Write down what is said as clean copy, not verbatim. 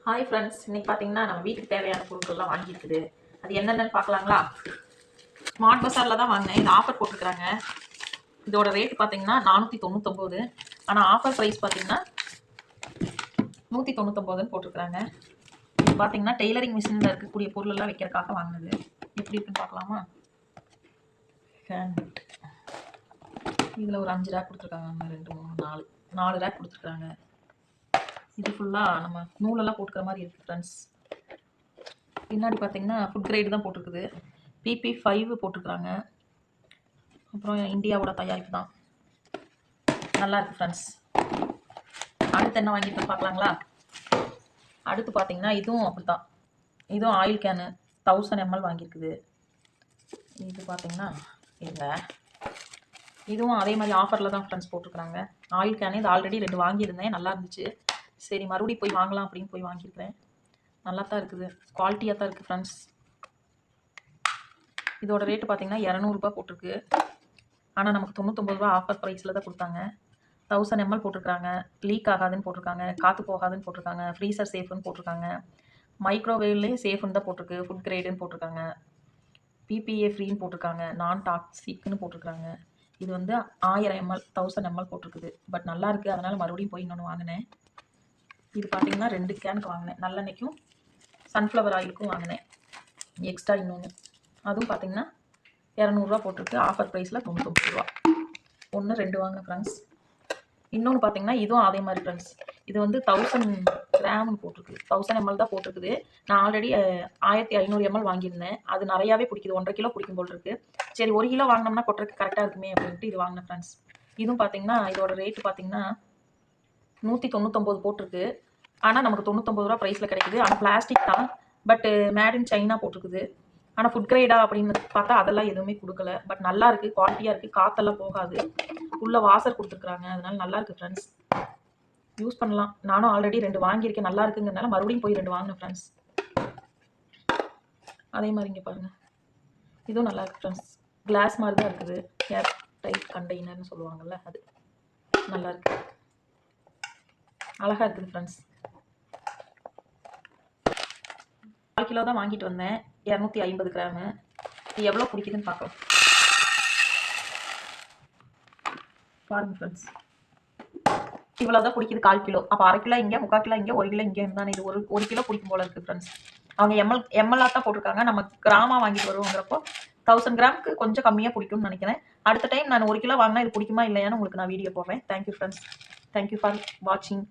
Hi friends, இன்னைக்கு பார்த்தீங்கன்னா நம்ம வீட்டுக்கு தேவையான பொருட்கள்லாம் வாங்கியிருக்குது. அது என்னென்னு பார்க்கலாங்களா? ஸ்மார்ட் பஸாரில் தான் வாங்கினேன். இது ஆஃபர் போட்டுருக்குறாங்க. இதோட ரேட் பார்த்தீங்கன்னா 499. ஆனால் ஆஃபர் ப்ரைஸ் பார்த்தீங்கன்னா 199ன்னு போட்டிருக்குறாங்க. இது பார்த்தீங்கன்னா டெய்லரிங் மிஷினில் இருக்கக்கூடிய பொருளெல்லாம் வைக்கிறதுக்காக வாங்கினது. எப்படி இருக்குன்னு பார்க்கலாமா? ஹேண்ட் இதில் ஒரு 5 ரேக் கொடுத்துருக்காங்க. 1 2 3 4 ரேக் கொடுத்துருக்குறாங்க. இது ஃபுல்லாக நம்ம நூலெல்லாம் போட்டுக்கிற மாதிரி இருக்குது ஃப்ரெண்ட்ஸ். பின்னாடி பார்த்தீங்கன்னா ஃபுட் கிரேடு தான் போட்டிருக்குது. PP5 போட்டிருக்குறாங்க. அப்புறம் இந்தியாவோட தயாரிப்பு தான். நல்லா இருக்குது ஃப்ரெண்ட்ஸ். அடுத்து என்ன வாங்கிட்டு பார்க்கலாங்களா? அடுத்து பார்த்தீங்கன்னா இதுவும் அப்படி தான். இதுவும் ஆயில் கேனு 1000 ml வாங்கியிருக்குது. இது பார்த்தீங்கன்னா இல்லை, இதுவும் அதே மாதிரி ஆஃபரில் தான் ஃப்ரெண்ட்ஸ் போட்டிருக்குறாங்க. ஆயில் கேனு இது ஆல்ரெடி 2 வாங்கியிருந்தேன், நல்லா இருந்துச்சு. சரி மறுபடியும் போய் வாங்கலாம் அப்படின்னு போய் வாங்கியிருக்கிறேன். நல்லா தான் இருக்குது, குவாலிட்டியாக தான் இருக்குது ஃப்ரெண்ட்ஸ். இதோட ரேட்டு பார்த்தீங்கன்னா 200 ரூபா போட்டிருக்கு. ஆனால் நமக்கு 99 ரூபா ஆஃபர் ப்ரைஸில் தான் கொடுத்தாங்க. 1000 ml போட்டிருக்காங்க. லீக் ஆகாதுன்னு போட்டிருக்காங்க, காற்று போகாதுன்னு போட்டிருக்காங்க, ஃப்ரீசர் சேஃப்னு போட்டிருக்காங்க, மைக்ரோவேவ்லேயும் சேஃப்னு தான் போட்டிருக்கு, ஃபுட் கிரேடுன்னு போட்டிருக்காங்க, PPA ஃப்ரீன்னு போட்டிருக்காங்க, நான் டாக்ஸிக்னு போட்டிருக்காங்க. இது வந்து 1000 ml 1000 ml போட்டிருக்குது. பட் நல்லா இருக்குது, அதனால் மறுபடியும் போய் இன்னொன்று வாங்கினேன். இது பார்த்தீங்கன்னா 2 கேனுக்கு வாங்கினேன். நல்லெண்ணெய்க்கும் சன்ஃப்ளவர் ஆயிலுக்கும் வாங்கினேன். எக்ஸ்ட்ரா இன்னொன்று அதுவும் பார்த்தீங்கன்னா 200 ரூபா போட்டிருக்கு. ஆஃபர் ப்ரைஸில் 99 ரூபா. 1 2 வாங்க ஃப்ரெண்ட்ஸ். இன்னொன்று பார்த்தீங்கன்னா இதுவும் அதே மாதிரி ஃப்ரெண்ட்ஸ். இது வந்து 1000 கிராம்னு போட்டிருக்கு. 1000 ml தான் போட்டிருக்குது. நான் ஆல்ரெடி 1500 ml வாங்கியிருந்தேன். அது நிறையாவே பிடிக்குது. 1.5 கிலோ பிடிக்கும் போல் இருக்குது. சரி 1 கிலோ வாங்கினோம்னா கொட்டுறதுக்கு கரெக்டாக இருக்குமே அப்படின்ட்டு இது வாங்கினேன் ஃப்ரெண்ட்ஸ். இதுவும் பார்த்தீங்கன்னா இதோட ரேட்டு பார்த்தீங்கன்னா 199 போட்டிருக்கு. ஆனால் நமக்கு 99 ரூபா ப்ரைஸில் கிடைக்குது. ஆனால் பிளாஸ்டிக் தான், பட் மேட் இன் சைனா போட்டிருக்குது. ஆனால் ஃபுட் கிரேடா அப்படின்னு பார்த்தா அதெல்லாம் எதுவுமே கொடுக்கல. பட் நல்லா இருக்குது, குவாலிட்டியாக இருக்குது, காற்றெல்லாம் போகாது. உள்ள வாசர் கொடுத்துருக்குறாங்க, அதனால நல்லா இருக்குது ஃப்ரெண்ட்ஸ். யூஸ் பண்ணலாம். நானும் ஆல்ரெடி 2 வாங்கியிருக்கேன், நல்லா இருக்குங்கிறனால மறுபடியும் போய் 2 வாங்கினேன் ஃப்ரெண்ட்ஸ். அதே மாதிரி இங்கே பாருங்கள், இதுவும் நல்லா இருக்குது ஃப்ரெண்ட்ஸ். கிளாஸ் மாதிரி தான் இருக்குது, ஏர் டைட் கண்டெய்னர்னு சொல்லுவாங்கள்ல, அது நல்லா இருக்குது, அழகாக இருக்குது ஃப்ரெண்ட்ஸ். 4 கிலோ தான் வாங்கிட்டு வந்தேன், 250 கிராமு. இது எவ்வளோ பிடிக்குதுன்னு பார்க்கலாம் பாருங்கள் ஃப்ரெண்ட்ஸ். இவ்வளோ தான் பிடிக்குது, 1/4 கிலோ. அப்போ 1/2 கிலோ இங்கே, 3/4 கிலோ இங்கே, 1 கிலோ இங்கே இருந்தானே. இது ஒரு கிலோ பிடிக்கும் போல இருக்குது ஃப்ரெண்ட்ஸ். அவங்க எம்எல்லாக தான் போட்டிருக்காங்க. நம்ம கிராமாக வாங்கிட்டு வருவோங்கிறப்போ 1000 கிராமுக்கு கொஞ்சம் கம்மியாக பிடிக்கும்னு நினைக்கிறேன். அடுத்த டைம் நான் 1 கிலோ வாங்கினா இது பிடிக்குமா இல்லையான்னு உங்களுக்கு நான் வீடியோ போடுறேன். Thank you friends. தேங்க்யூ ஃபார் வாட்சிங்.